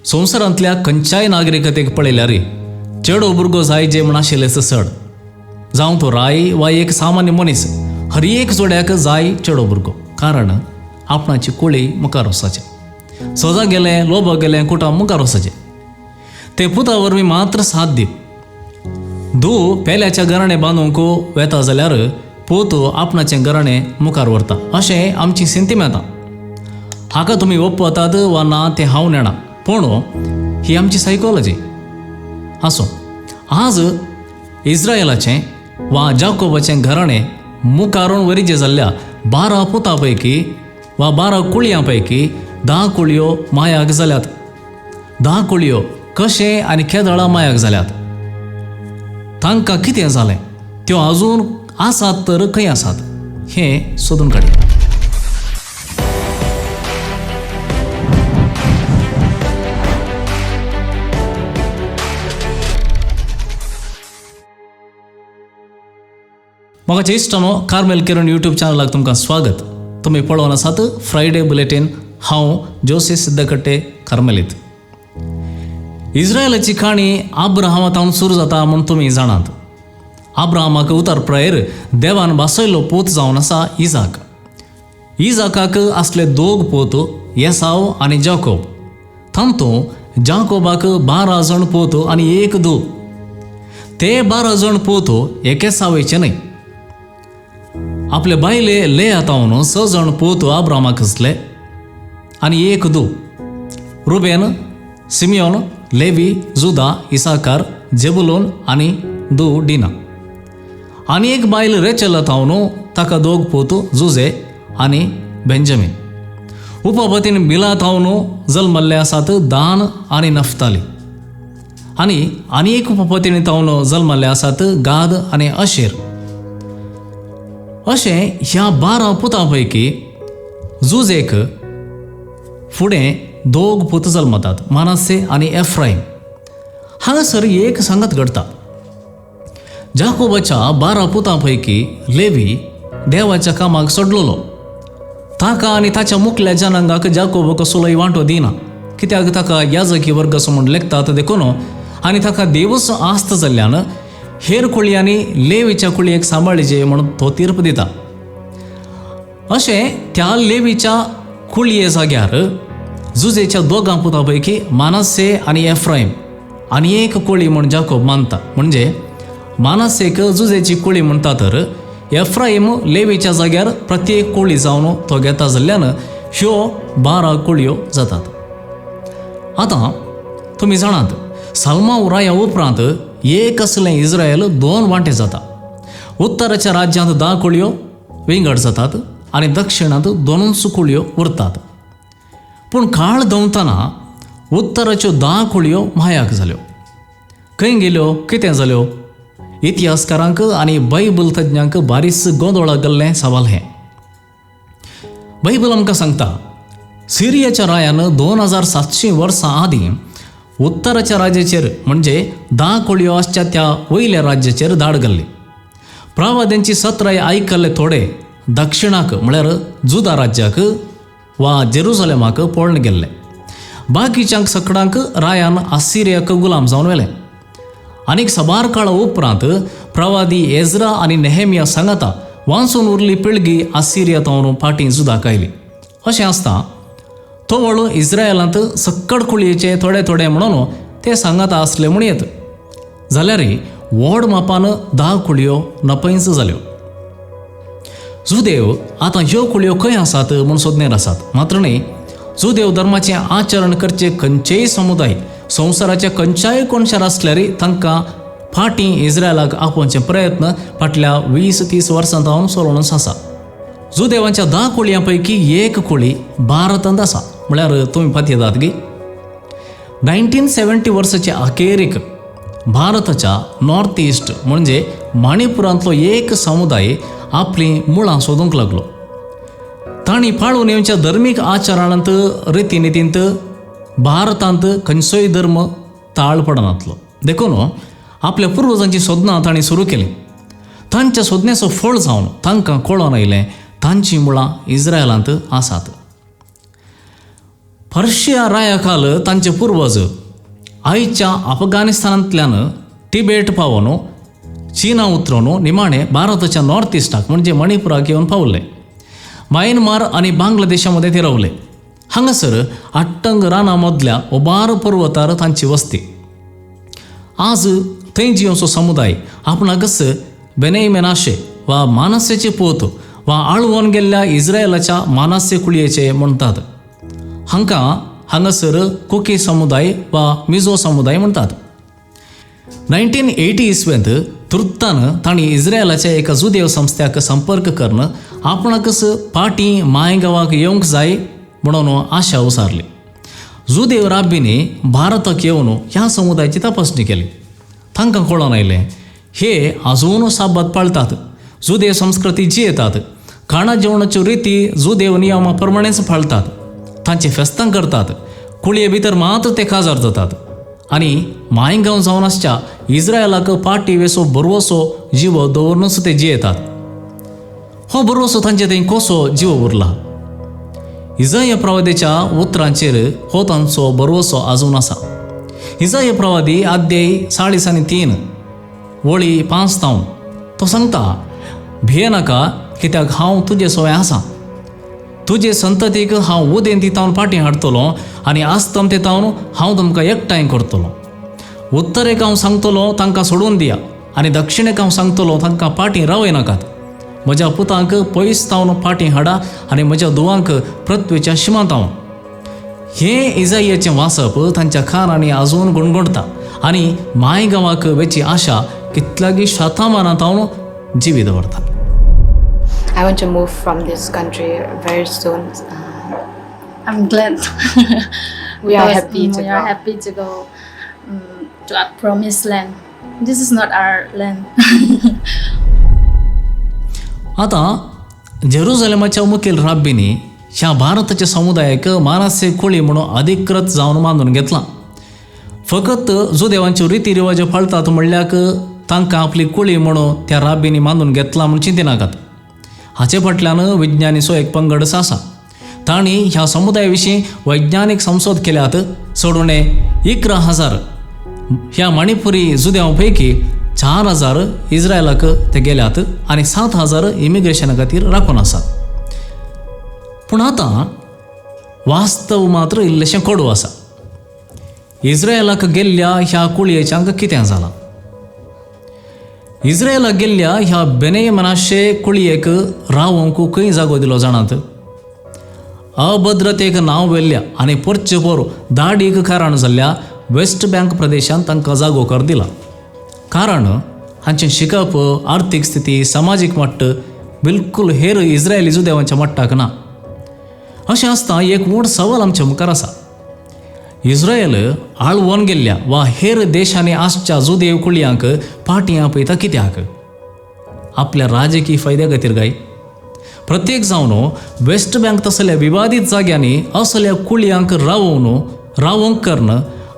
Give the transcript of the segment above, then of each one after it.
संवसारांतल्या खंयच्याय नागरिकतेक पळयल्यार चेडो भुरगो जाय जे म्हण आशिल्लेच चड, जावं तो राय वा एक सामान्य मनीस, हर एक जोड्याक जाय चेडो भुरगो. कारण आपणाची कुळी मुखार वचचें, सोजा गेलें लोभ गेलें कुटांब मुखार वचचें. ते पुता वरवीं मात्र साथ दी. धूव पेल्याच्या घराणें बांदूंक वेता जाल्यार पोत आपणाचें घराणें मुखार व्हरता, अशें आमची सेंतिमेंतां. हाका तुमी ओपतात वा ना तें हांव नेणा, पूण ही आमची सायकोलॉजी. आसूं, आज इस्रायलाचें वा जाकोबाचें घराणें मुखारून वरिजें जाल्ल्या 12 पुतां पैकी वा 12 कुळयां पैकी 10 कुळयो मायाक जाल्यात. 10 कुळयो कशे आनी केदळा मायाक जाल्यात. तांकां कितें जालें, त्यो आजून आसात तर खंय आसात हें सोदून काडया. म्हाका इश्टानो, कार्मेल किरण यूट्यूब चॅनलाक तुमकां स्वागत. तुमी पळोवन आसात फ्रायडे बुलेटीन. हांव जोसी सिद्धकट्टे, कार्मेलीत. इस्रायलाची काणी आब्राहामांतावन सुरू जाता म्हूण तुमी जाणात. आब्राहामाक उतारप्रायेर देवान बासयल्लो पूत जावन आसा इजाक. इजाकाक आसले 2 पूत, येसाव आनी जाकोब. तांतूं जाकोबाक 12 जण पूत आनी 1 धूव. ते 12 जण पूत एके सावेचे न्हय. आपले बायले लेया तावन 6 जण पूत आब्राहामाक आसले आनी 1 धूव. रुबेन, सिमियोन, लेवी, जुदा, इसाकार, जेबुलोन आनी धूव डिना. आनी एक बायल रेचल तावन ताका 2 पूत, जुजे आनी बेंजामीन. उपपतीन बिला तावन जल्मल्ले आसात दान आनी नफ्ताली. आनी एक उपपतीन तावन जल्मल्ले आसात गाद आनी अशेर. अशें ह्या 12 पुतां पैकी जुजेक फुडें 2 पूत जल्मतात, मानासे आनी एफ्राईम. हांगासर एक सांगत घडटा. जाकोबाच्या 12 पुतां पैकी लेवी देवाच्या कामाक सोडलोलो. ताका आनी ताच्या मुखल्या जनांगाक जाकोब कसलोय वांटो दिना, कित्याक ताका याजकी वर्ग म्हूण लेखतात देखून, आनी ताका देवच आस्त जाल्ल्यान हेर कुळयांनी लेवीच्या कुळयेक सांबाळचे म्हणून तो तीर्प दिता. अशें त्या लेवीच्या कुळये जाग्यार जुजेच्या 2 पुतां पैकी मानासे आनी एफ्राईम आनी एक कुळी म्हूण जाकोब मानता. म्हणजे मानासेक जुजेची कुळी म्हणटा तर एफ्राईम लेवीच्या जाग्यार प्रत्येक कुळी जावन तो घेता जाल्ल्यान ह्यो 12 कुळयो जातात. आतां तुमी जाणात, साल्मा उराया उपरांत एक असलें इस्रायल 2 वांटे जाता. उत्तराच्या राज्यांत 10 कुळयो विंगड जातात आनी दक्षिणांत 2 कुळयो उरतात. पूण काळ दवतना उत्तराच्यो 10 कुळयो मायाक जाल्यो. खंय गेल्यो, कितें जाल्यो? इतिहासकारांक आनी बायबल तज्ञांक बारीस गोंदळ गेल्लें सवाल हें. बायबल आमकां सांगता, सिरियाच्या रायान 2700 वर्सां आदीं उत्तराच्या राज्याचेर म्हणजे 10 कुळयो आसच्या त्या वयल्या राज्याचेर धाड घाल्ली. प्रवाद्यांची सत्राय आयकल्ले थोडे दक्षिणाक म्हळ्यार जुदा राज्याक वा जेरुसलेमाक पळोवन गेल्ले. बाकीच्यांक सकडांक रायान आसिरियाक गुलाम जावन व्हेलें. आनीक साबार काळा उपरांत प्रवादी एजरा आनी नेहेमिया सांगता वांसून उरली पिळगी आसिरिया तावन फाटीं जुदाक आयली. अशें आसता तो इस्रायलांत सक्कड कुळयेचे थोडे थोडे म्हणून ते सांगता आसले म्हूण येत जाल्यार व्हड मापान 10 कुळयो नपैंच जाल्यो. जुदेव आतां ह्यो कुळयो खंय आसात म्हूण सोदनेर आसात. मात्र न्ही, जुदेव धर्माचें आचरण करचे खंयचेय समुदाय संवसाराच्या खंयच्याय कोणशार आसल्यार तांकां फाटीं इस्रायलाक आपोवचे प्रयत्न फाटल्या 20-30 वर्सां जावन चलूनच आसा. जुदेवांच्या 10 कुळयां पैकी एक कुळी भारतांत आसा. म्हळ्यार तुमी पळयतात की 1970 वर्साच्या अखेरीक भारताच्या नॉर्थ ईस्ट म्हणजे मणिपुरांतलो एक समुदाय आपली मुळां सोदूंक लागलो. तांणी पाळून येवच्या धर्मीक आचरणांत रितीनितींत भारतांत खंयचोय धर्म ताळ पडनातलो. देखून आपल्या पुर्वजांची सोदनां तांणी सुरू केली. तांच्या सोदण्याचो फळ जावन तांकां कळोन आयलें तांची मुळां इस्रायलांत आसात. पर्शिया रायाखाल तांचे पूर्वज आयच्या अफगाणिस्तानांतल्यान टिबेट पावून चीना उतरून निमाणे भारताच्या नॉर्थ इस्टाक म्हणजे मणिपुराक येवन पावले. म्यानमार आनी बांगलादेशामध्ये ते रावले. हांगासर अट्टंग राना मदल्या ओबार पर्वतार तांची वस्ती. आज थंय जियोचो समुदाय आपणाकच बेनई मेनाशे वा मानसेचे पोत वा आळवून गेल्ल्या इस्रायलाच्या मानासे कुळयेचे म्हणटात. हांगासर कुकी समुदाय वा मिझो समुदाय म्हणटात. 1980 इसवेंत तुर्तान तांणी इस्रायलाच्या एका जुदेव संस्थ्याक संपर्क करून आपणाकच पाटी मायगांवाक येवंक जाय म्हणून आशा उसारली. जुदेव राब्बींनी भारताक येवन ह्या समुदायाची तपासणी केली. तांकां कळून आयलें हे आजून साबात पाळटात, जुदेव संस्कृती जियेतात, खाणा जेवणाच्यो रिती जुदेव नियमा प्रमाणेच पाळटात, तांची फेस्तां करतात, कुळये भितर मात ते काजार जातात आनी मायगांव जावन आसच्या इस्रायलाक पाटी वेसो बरवसो जिवो दवरूनच ते जियेतात. हो बरवसो तांचे थंय कसो जिवो उरला. इसाया प्रवादीच्या उतरांचेर हो तांचो बरवसो आजून आसा. इसाया प्रवादी अध्याय 3:3 वळी 5 तो सांगता, भिये नाका कित्याक हांव तुजे सोय आसा. तुजे संततीक हांव उदेन तितावन फाटीं हाडटलो आनी आस्तम तितावन हांव तुमकां एकठांय करतलो. उत्तरेक हांव सांगतलो तांकां सोडून दिया आनी दक्षिणेक हांव सांगतलो तांकां फाटीं रावय नाकात. म्हज्या पुतांक पयस तावन फाटीं हाडा आनी म्हज्या धुवांक पृथ्वीच्या शिमांतावन. हें इसायाचें वाचप तांच्या कानांनी आजून गुणगुणटा आनी मायगांवाक वेची आशा कितल्यागी शतमानांतावन जिवी दवरता. I want to move from this country very soon. I'm glad. We are happy to we go. are happy to go to our promised land. This is not our land. आता जेरुझलेमाच्या मुखेल राब्बींनी ह्या भारताच्या समुदायाक मानासे कुळी म्हणून अधिकृत जावन मानून घेतला. फकत जुदेवांच्यो रिती रिवाज पाळतात म्हणल्याक तांकां आपली कुळी म्हणून त्या राब्बींनी मानून घेतला म्हूण चिंती नाकात. हाचे फाटल्यान विज्ञानीचो एक पंगडच आसा. तांणी ह्या समुदाया विशीं वैज्ञानीक संशोध केल्यात. चड उणें 11,000 ह्या मणिपुरी जुदेवां पैकी 4,000 इस्रायलाक ते गेल्यात आनी 7,000 इमिग्रेशना खातीर राखून आसात. पूण आतां वास्तव मात्र इल्लेशें कडू आसा. इस्रायलाक गेल्ल्या ह्या कुळयेच्यांक कितें जालां? इस्रायलाक गेल्ल्या ह्या बेनई मेनाशे कुळयेक रावंक खंय जागो दिलो जाणात? अभद्रतेक नांव वेल्ल्या आनी परचेपोर दाडीक कारण जाल्ल्या वेस्ट बँक प्रदेशांत तांकां जागो कर दिला. कारण हांचें शिकप, आर्थीक स्थिती, सामाजीक मट्ट बिलकूल हेर इस्रायली जुदेवांच्या मट्टाक ना. अशें आसता एक व्हड सवाल आमच्या मुखार आसा. इस्रायल आळवून गेल्ल्या वा हेर देशांनी आसच्या जुदेव कुळयांक फाटीं आपयता कित्याक? आपल्या राजकीय फायद्या खातीर काय? प्रत्येक जावन वेस्ट बँक तसल्या विवादीत जाग्यांनी असल्या कुळयांक रावूंक करून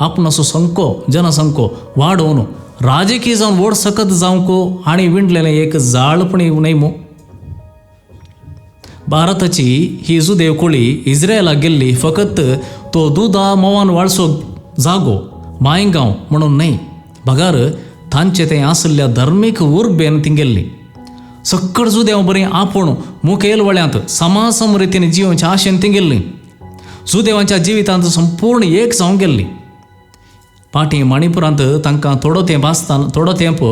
आपणाचो जनसंख्यो वाडोवन राजकीय जावन व्हड सकत जावंक आनी विणलेलें एक जाळपणी न्हय. भारताची ही जुदेव कुळी इस्रायलाक गेल्ली फकत तो दुदा मोवान वाळसो जागो मायगांव म्हणून न्हय. बगार तांचे थंय आसल्या धर्मीक उर्बेन ती गेल्ली. सक्कड जुदेव बरीं आपूण मुखेल वळ्यांत समासम रितीन जिवोवच्या आशेन ती गेल्ली. जुदेवांच्या जिवितांत संपूर्ण एक जावंक गेल्ली. फाटीं मणिपुरांत तांकां थोडो तेंप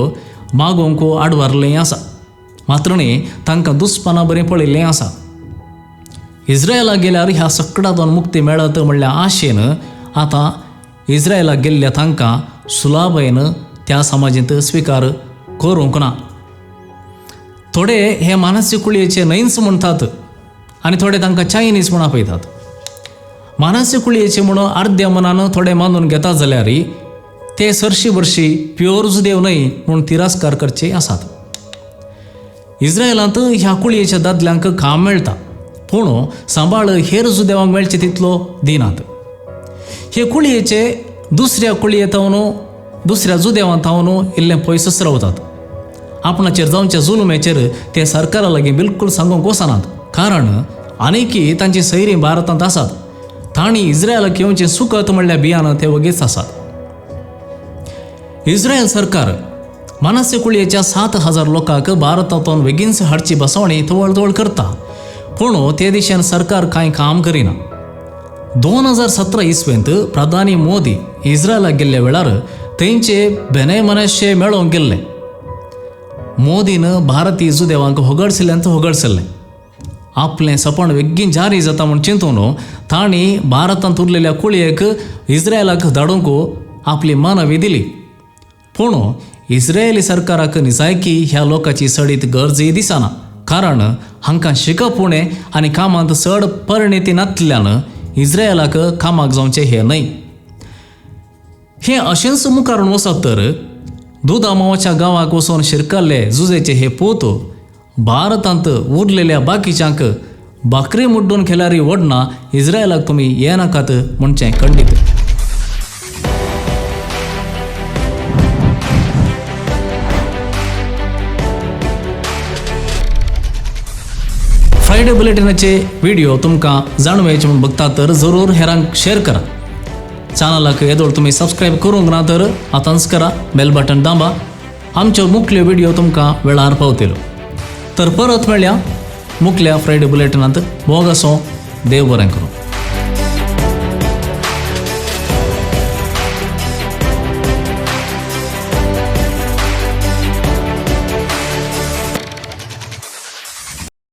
मागोवंक आडवारलें आसा. मात्र न्ही तांकां दुस्पना बरें पळयल्लें आसा. इस्रायलाक गेल्यार ह्या सगळ्यांतून मुक्ती मेळत म्हणल्या आशेन आतां इस्रायलाक गेल्ल्या तांकां सुलाभेन त्या समाजींत स्विकार करूंक ना. थोडे हे मानसी कुळयेचे नैन्स म्हणटात आनी थोडे तांकां चायनीज म्हूण आपयतात. मानसी कुळयेचे म्हणून अर्द्या मनान थोडे मानून घेतात जाल्यार ते सरशी बरशी प्युअर जुदेव न्हय म्हूण तिरस्कार करचे आसात. इस्रायलांत ह्या कुळयेच्या दादल्यांक काम मेळटा पूण सांबाळ हेर जुदेवांक मेळचे तितलो दिनात. हे कुळयेचे दुसऱ्या कुळयेंतावन दुसऱ्या जुदेवांतावन इल्लें पयसच रावतात. आपणाचेर जावच्या जुलुमेचेर ते सरकारा लागीं बिलकूल सांगूंक वचनात. कारण आनीकय तांची सैरी भारतांत आसात ताणी इस्रायलाक येवचें सुखत म्हणल्यार भियान ते वगेच आसात. इस्रायल सरकार मानस्य कुळयेच्या 7,000 लोकांक भारतांतून बेगीनच हाडची बसवणी तवळ करता, पूण ते दिशेन सरकार कांय काम करिना. 2017 इसवेंत प्रधानी मोदी इस्रायलाक गेल्ल्या वेळार थंयचे बेने मनशे मेळोवंक गेल्ले. मोदीन भारतीय जुदेवांक होगडसल्लें. आपलें सपन बेगीन जारी जाता म्हूण चिंतून तांणी भारतांत उरलेल्या कुळयेक इस्रायलाक धाडूंक आपली मानवी दिली. पूण इस्रायली सरकाराक निजायकी ह्या लोकांची सडीत गरजय दिसना, कारण हांकां शिकप उणें आनी कामांत चड परिणिती नासल्यान इस्रायलाक कामाक जावचें हें न्हय. हें अशेंच मुखार वचत तर दुदा मांवाच्या गांवांक वचून शिरकल्ले जुजेचे हे पूत भारतांत उरलेल्या बाकीच्यांक बाकरी मुड्डून खेळारी वडना इस्रायलाक तुमी येनाकात म्हणचें खंडीत. फ्रायडे बुलेटिनाचे व्हिडिओ तुमकां जाणवेचे म्हूण बघता तर जरूर हेरांक शेअर करा. चॅनलाक येदोळ तुमी सबस्क्रायब करूंक ना तर आतांच करा, बेल बटन दांबा. आमच्यो मुख्य व्हिडिओ तुमकां वेळार पावतलो. तर परत मेळया मुखल्या फ्रायडे बुलेटिनांत. भोग आसूं, देव बरें करूं.